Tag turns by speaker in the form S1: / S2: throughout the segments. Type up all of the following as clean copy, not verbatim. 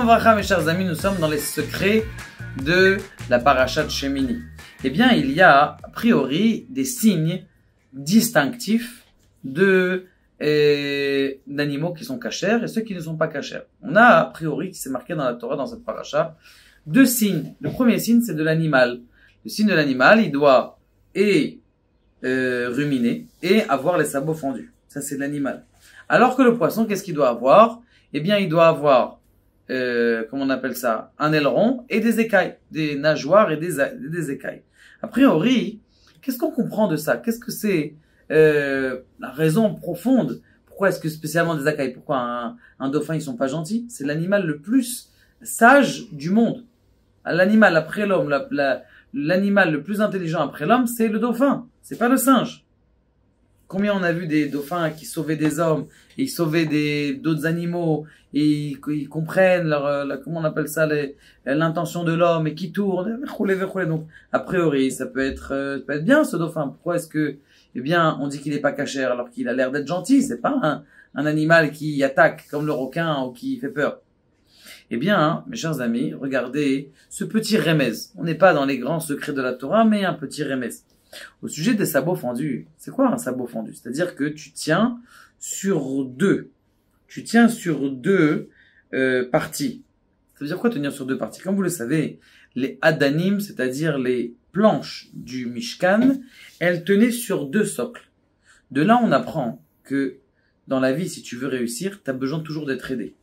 S1: Shalom Avracha, mes chers amis, nous sommes dans les secrets de la paracha de Shemini. Eh bien, il y a, a priori, des signes distinctifs d'animaux qui sont cachers et ceux qui ne sont pas cachers. On a, a priori, qui s'est marqué dans la Torah, dans cette paracha, deux signes. Le premier signe, c'est de l'animal. Le signe de l'animal, il doit ruminer et avoir les sabots fendus. Ça, c'est de l'animal. Alors que le poisson, qu'est-ce qu'il doit avoir? Eh bien, il doit avoir, comment on appelle ça, un aileron et des écailles, des nageoires et des écailles. A priori, qu'est-ce qu'on comprend de ça? Qu'est-ce que c'est la raison profonde? Pourquoi est-ce que spécialement des écailles? Pourquoi un dauphin, ils sont pas gentils? C'est l'animal le plus sage du monde. L'animal après l'homme, l'animal le plus intelligent après l'homme, c'est le dauphin. C'est pas le singe. Combien on a vu des dauphins qui sauvaient des hommes, et ils sauvaient d'autres animaux, et ils comprennent comment on appelle ça, l'intention de l'homme, et qui tournent, donc, a priori, ça peut être bien, ce dauphin. Pourquoi est-ce que, eh bien, on dit qu'il n'est pas cachère, alors qu'il a l'air d'être gentil? C'est pas un animal qui attaque, comme le requin, ou qui fait peur. Eh bien, mes chers amis, regardez ce petit remez. On n'est pas dans les grands secrets de la Torah, mais un petit remez. Au sujet des sabots fendus, c'est quoi un sabot fendu? C'est-à-dire que tu tiens sur deux. Tu tiens sur deux parties. Ça veut dire quoi tenir sur deux parties? Comme vous le savez, les adanim, c'est-à-dire les planches du Mishkan, elles tenaient sur deux socles. De là, on apprend que dans la vie, si tu veux réussir, tu as besoin toujours d'être aidé.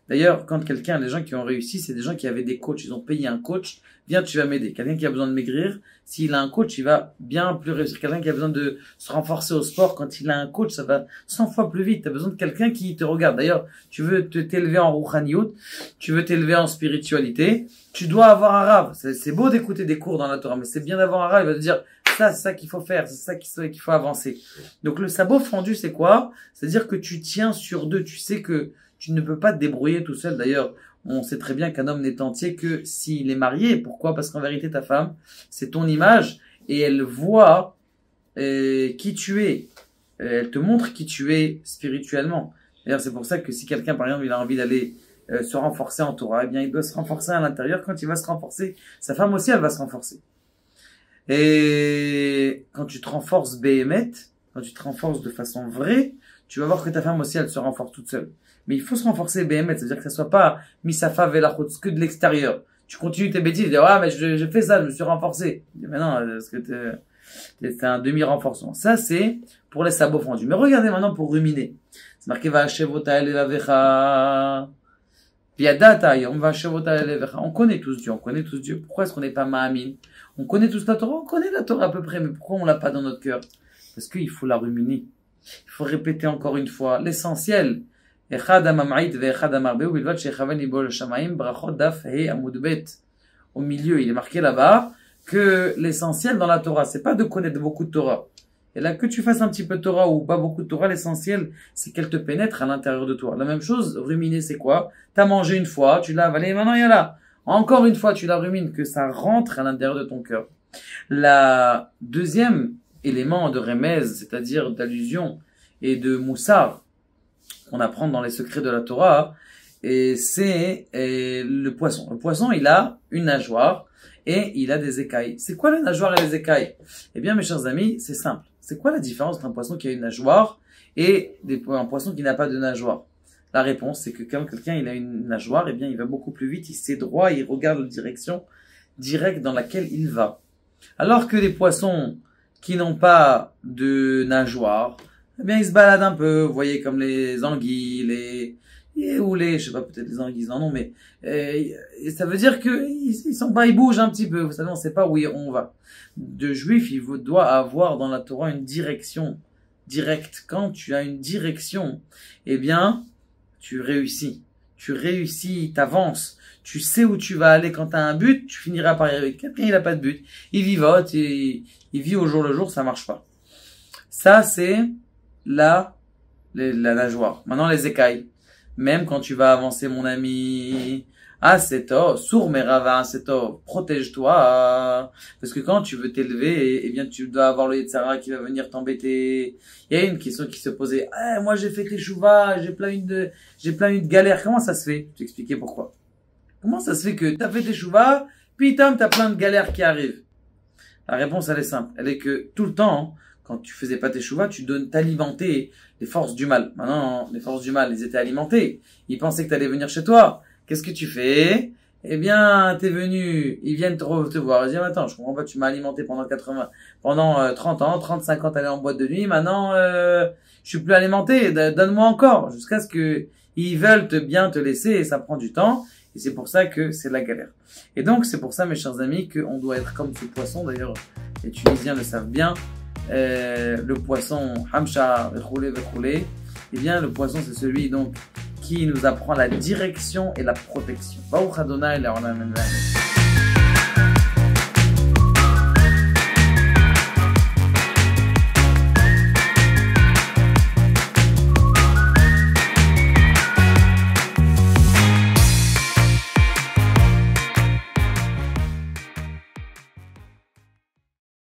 S1: D'ailleurs, quand les gens qui ont réussi, c'est des gens qui avaient des coachs. Ils ont payé un coach. Viens, tu vas m'aider. Quelqu'un qui a besoin de maigrir, s'il a un coach, il va bien plus réussir. Quelqu'un qui a besoin de se renforcer au sport, quand il a un coach, ça va 100 fois plus vite. Tu as besoin de quelqu'un qui te regarde. D'ailleurs, tu veux t'élever en rouhaniout, tu veux t'élever en spiritualité, tu dois avoir un rave. C'est beau d'écouter des cours dans la Torah, mais c'est bien d'avoir un rave. Il va te dire, ça, c'est ça qu'il faut faire, c'est ça qu'il faut avancer. Donc, le sabot fendu, c'est quoi? C'est-à-dire que tu tiens sur deux. Tu sais que tu ne peux pas te débrouiller tout seul. D'ailleurs, on sait très bien qu'un homme n'est entier que s'il est marié. Pourquoi? Parce qu'en vérité, ta femme, c'est ton image et elle voit qui tu es. Elle te montre qui tu es spirituellement. D'ailleurs, c'est pour ça que si quelqu'un, par exemple, il a envie d'aller se renforcer en Torah, eh bien, il doit se renforcer à l'intérieur. Quand il va se renforcer, sa femme aussi, elle va se renforcer. Et quand tu te renforces béhémet, quand tu te renforces de façon vraie, tu vas voir que ta femme aussi, elle se renforce toute seule. Mais il faut se renforcer béhémet, c'est-à-dire que ça soit pas misafa velachot, que de l'extérieur. Tu continues tes bêtises, tu dis, ah, mais je fais ça, je me suis renforcé. Mais non, parce que t'es un demi-renforcement. Ça, c'est pour les sabots fendus. Mais regardez maintenant pour ruminer. C'est marqué, va'ashevota elevavecha. Piadata yom va'ashevota elevavecha. On connaît tous Dieu, on connaît tous Dieu. Pourquoi est-ce qu'on n'est pas ma'amin? On connaît tous la Torah, on connaît la Torah à peu près, mais pourquoi on l'a pas dans notre cœur? Parce qu'il faut la ruminer. Il faut répéter encore une fois l'essentiel. Au milieu, il est marqué là-bas que l'essentiel dans la Torah, c'est pas de connaître beaucoup de Torah. Et là, que tu fasses un petit peu de Torah ou pas beaucoup de Torah, l'essentiel, c'est qu'elle te pénètre à l'intérieur de toi. La même chose, ruminer, c'est quoi? T'as mangé une fois, tu l'as avalé, maintenant il y a là. Encore une fois, tu la rumines, que ça rentre à l'intérieur de ton cœur. La deuxième élément de remez, c'est-à-dire d'allusion et de moussard, qu'on apprend dans les secrets de la Torah, et c'est le poisson. Le poisson, il a une nageoire et il a des écailles. C'est quoi la nageoire et les écailles? Eh bien, mes chers amis, c'est simple. C'est quoi la différence entre un poisson qui a une nageoire et un poisson qui n'a pas de nageoire? La réponse, c'est que quand quelqu'un il a une nageoire, eh bien, il va beaucoup plus vite, il sait droit, il regarde la direction directe dans laquelle il va. Alors que les poissons qui n'ont pas de nageoire, eh bien, ils se baladent un peu, vous voyez, comme les anguilles, je sais pas, peut-être les anguilles, non, mais, ça veut dire que ils bougent un petit peu, vous savez, on sait pas où on va. De juif, il doit avoir dans la Torah une direction directe. Quand tu as une direction, eh bien, tu réussis, t'avances, tu sais où tu vas aller. Quand tu as un but, tu finiras par y arriver. Quelqu'un, il a pas de but, il vivote, il vit au jour le jour, ça marche pas. Ça, c'est la nageoire. Maintenant, les écailles. Même quand tu vas avancer, mon ami, c'est tôt, sourd mais rava, c'est tôt, protège-toi, parce que quand tu veux t'élever, eh bien, tu dois avoir le Yetzara qui va venir t'embêter. Il y a une question qui se posait, moi, j'ai fait teshuva, j'ai plein eu de galères. Comment ça se fait? Je t'expliquais pourquoi. Comment ça se fait que tu as fait tes chouvas, puis tu as plein de galères qui arrivent? La réponse, elle est simple. Elle est que tout le temps, quand tu faisais pas tes chouvas, t'alimentais les forces du mal. Maintenant, les forces du mal, ils étaient alimentées. Ils pensaient que tu allais venir chez toi. Qu'est-ce que tu fais? Eh bien, t'es venu, ils viennent te voir. Ils disent, attends, je comprends pas, tu m'as alimenté pendant 30 ans, 35 ans, t'allais en boîte de nuit. Maintenant, je suis plus alimenté. Donne-moi encore. Jusqu'à ce que ils veulent bien te laisser et ça prend du temps. Et c'est pour ça que c'est la galère. Et donc, c'est pour ça, mes chers amis, qu'on doit être comme ce poisson. D'ailleurs, les Tunisiens le savent bien. Le poisson, Hamcha, Vechoulé. Eh bien, le poisson, c'est celui, donc, qui nous apprend la direction et la protection. Baruch Adonai, la